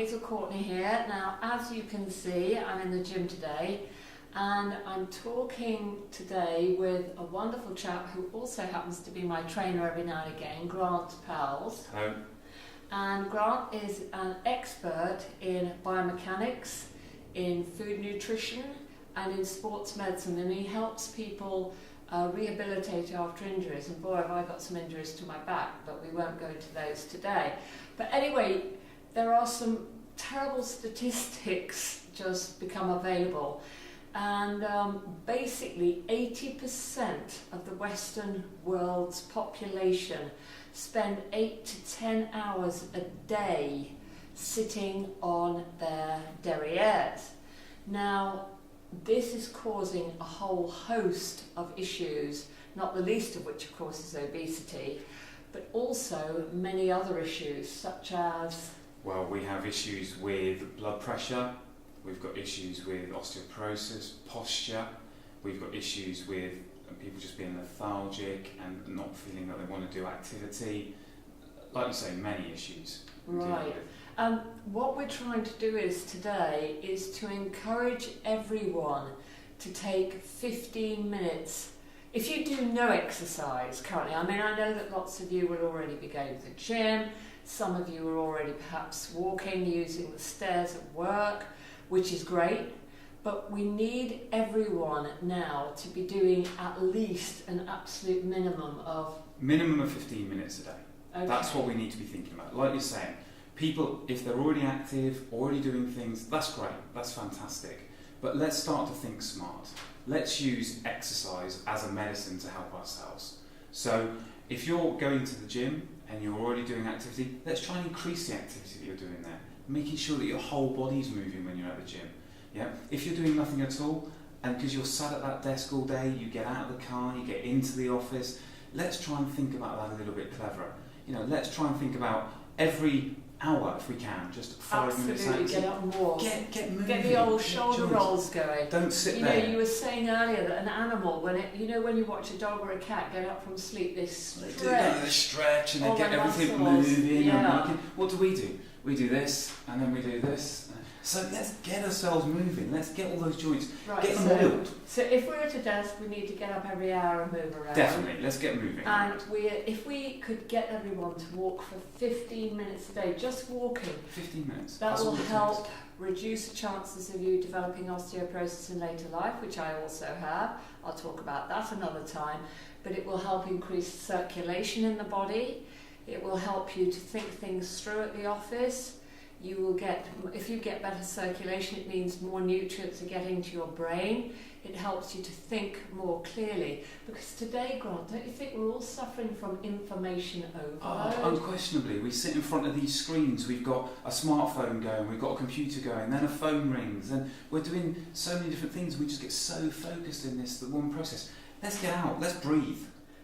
Hazel Courteney here. Now, as you can see, I'm in the gym today and I'm talking today with a wonderful chap who also happens to be my trainer every now and again, Grant Pals. Hello. And Grant is an expert in biomechanics, in food nutrition and in sports medicine, and he helps people rehabilitate after injuries. And boy, have I got some injuries to my back, but we won't go into those today. But anyway, there are some terrible statistics just become available, and basically 80% of the Western world's population spend 8 to 10 hours a day sitting on their derrieres. Now, this is causing a whole host of issues, not the least of which, of course, is obesity, but also many other issues, such as... Well, we have issues with blood pressure, we've got issues with osteoporosis, posture, we've got issues with people just being lethargic and not feeling that they want to do activity. Like you say, many issues. Right. What we're trying to do today is to encourage everyone to take 15 minutes. If you do no exercise currently, I mean, I know that lots of you will already be going to the gym, some of you are already perhaps walking, using the stairs at work, which is great, but we need everyone now to be doing at least an absolute minimum of... Minimum of 15 minutes a day. Okay. That's what we need to be thinking about. Like you're saying, people, if they're already active, already doing things, that's great, that's fantastic. But let's start to think smart. Let's use exercise as a medicine to help ourselves. So if you're going to the gym and you're already doing activity, let's try and increase the activity that you're doing there, making sure that your whole body's moving when you're at the gym. Yeah? If you're doing nothing at all, and because you're sat at that desk all day, you get out of the car, you get into the office, let's try and think about that a little bit cleverer. You know, let's try and think about every hour, if we can, just 5 minutes. Absolutely, get up more. Get moving. Get the old shoulder rolls going. Don't sit there. You know, you were saying earlier that an animal, when you watch a dog or a cat get up from sleep, they stretch and they get everything muscles moving. Yeah. And what do? We do this, and then we do this. So let's get ourselves moving. Let's get all those joints. Right, get them oiled. So if we're at a desk, we need to get up every hour and move around. Definitely, let's get moving. And if we could get everyone to walk for 15 minutes a day, just walking. 15 minutes. That will help reduce the chances of you developing osteoporosis in later life, which I also have. I'll talk about that another time. But it will help increase circulation in the body. It will help you to think things through at the office. You will get, if you get better circulation, it means more nutrients are getting to your brain. It helps you to think more clearly. Because today, Grant, don't you think we're all suffering from information overload? Unquestionably. We sit in front of these screens, we've got a smartphone going, we've got a computer going, then a phone rings, and we're doing so many different things, we just get so focused in the one process. Let's get out, let's breathe.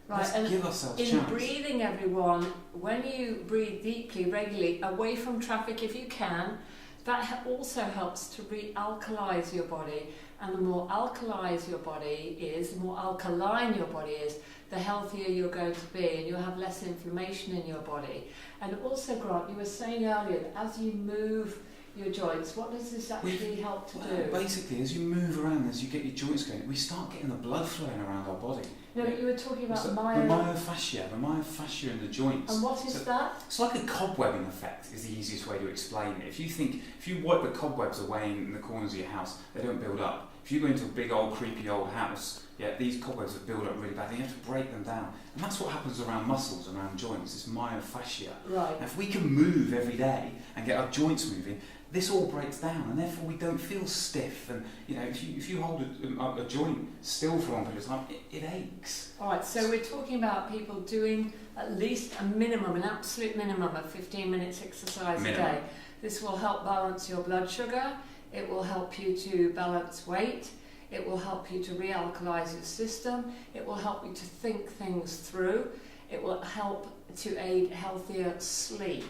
Right, let's give ourselves a chance. In breathing, everyone, when you breathe deeply, regularly, away from traffic if you can, that also helps to re-alkalize your body. And the more alkalized your body is, the more alkaline your body is, the healthier you're going to be, and you'll have less inflammation in your body. And also, Grant, you were saying earlier that as you move your joints, what does this actually help to do? Basically, as you move around, as you get your joints going, we start getting the blood flowing around our body. No, you were talking about the myofascia in the joints. And what is that? It's like a cobwebbing effect is the easiest way to explain it. If you wipe the cobwebs away in the corners of your house, they don't build up. If you go into a big old creepy old house, these cobwebs have built up really badly. You have to break them down. And that's what happens around muscles, around joints, this myofascia. Right. And if we can move every day and get our joints moving, this all breaks down, and therefore we don't feel stiff. And if you hold a joint still for a long period of time, it aches. All right. So we're talking about people doing at least a minimum, an absolute minimum of 15 minutes exercise a day. This will help balance your blood sugar. It will help you to balance weight. It will help you to re-alkalize your system. It will help you to think things through. It will help to aid healthier sleep.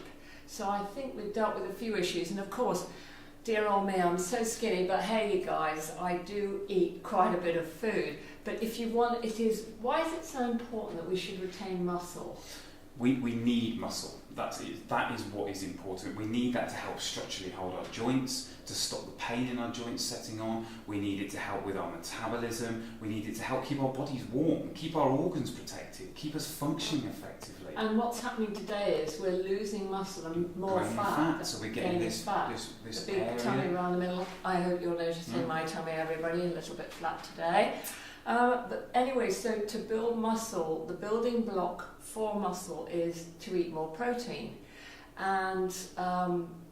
So I think we've dealt with a few issues, and of course, dear old me, I'm so skinny, but hey you guys, I do eat quite a bit of food. But if you want, why is it so important that we should retain muscle? we need muscle. That is what is important. We need that to help structurally hold our joints, to stop the pain in our joints setting on. We need it to help with our metabolism. We need it to help keep our bodies warm, keep our organs protected, keep us functioning effectively. And what's happening today is we're losing muscle and more fat. So we're getting this the big area. tummy around the middle. I hope you're noticing my tummy, everybody, a little bit flat today. But anyway, so to build muscle, the building block for muscle is to eat more protein. And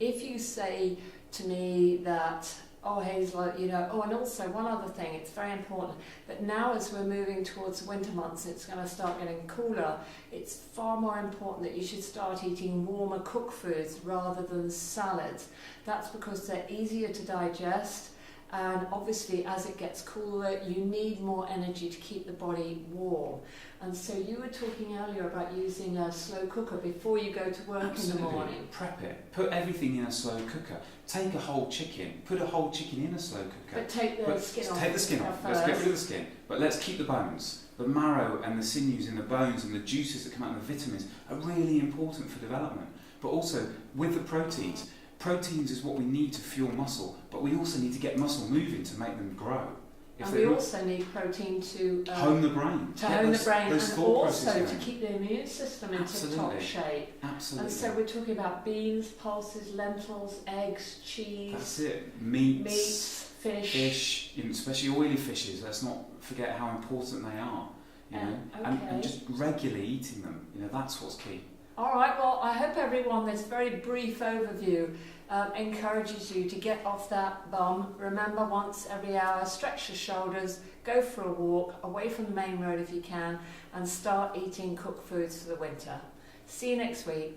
if you say to me that, oh Hazel, and also one other thing, it's very important that now as we're moving towards the winter months, it's going to start getting cooler, it's far more important that you should start eating warmer cooked foods rather than salads. That's because they're easier to digest. And obviously as it gets cooler you need more energy to keep the body warm. And so you were talking earlier about using a slow cooker before you go to work. Absolutely. In the morning. Prep it. Put everything in a slow cooker. Take a whole chicken. Put a whole chicken in a slow cooker. But take the skin off. Take the skin off. Let's get rid of the skin. But let's keep the bones. The marrow and the sinews in the bones and the juices that come out of the vitamins are really important for development. But also with the proteins. Proteins is what we need to fuel muscle, but we also need to get muscle moving to make them grow. And we also need protein to hone the brain. And also to keep the immune system in tip-top shape. Absolutely. And so we're talking about beans, pulses, lentils, eggs, cheese. That's it. Meats, fish, especially oily fishes. Let's not forget how important they are. And just regularly eating them. That's what's key. All right, well, I hope everyone, this very brief overview encourages you to get off that bum. Remember, once every hour, stretch your shoulders, go for a walk, away from the main road if you can, and start eating cooked foods for the winter. See you next week.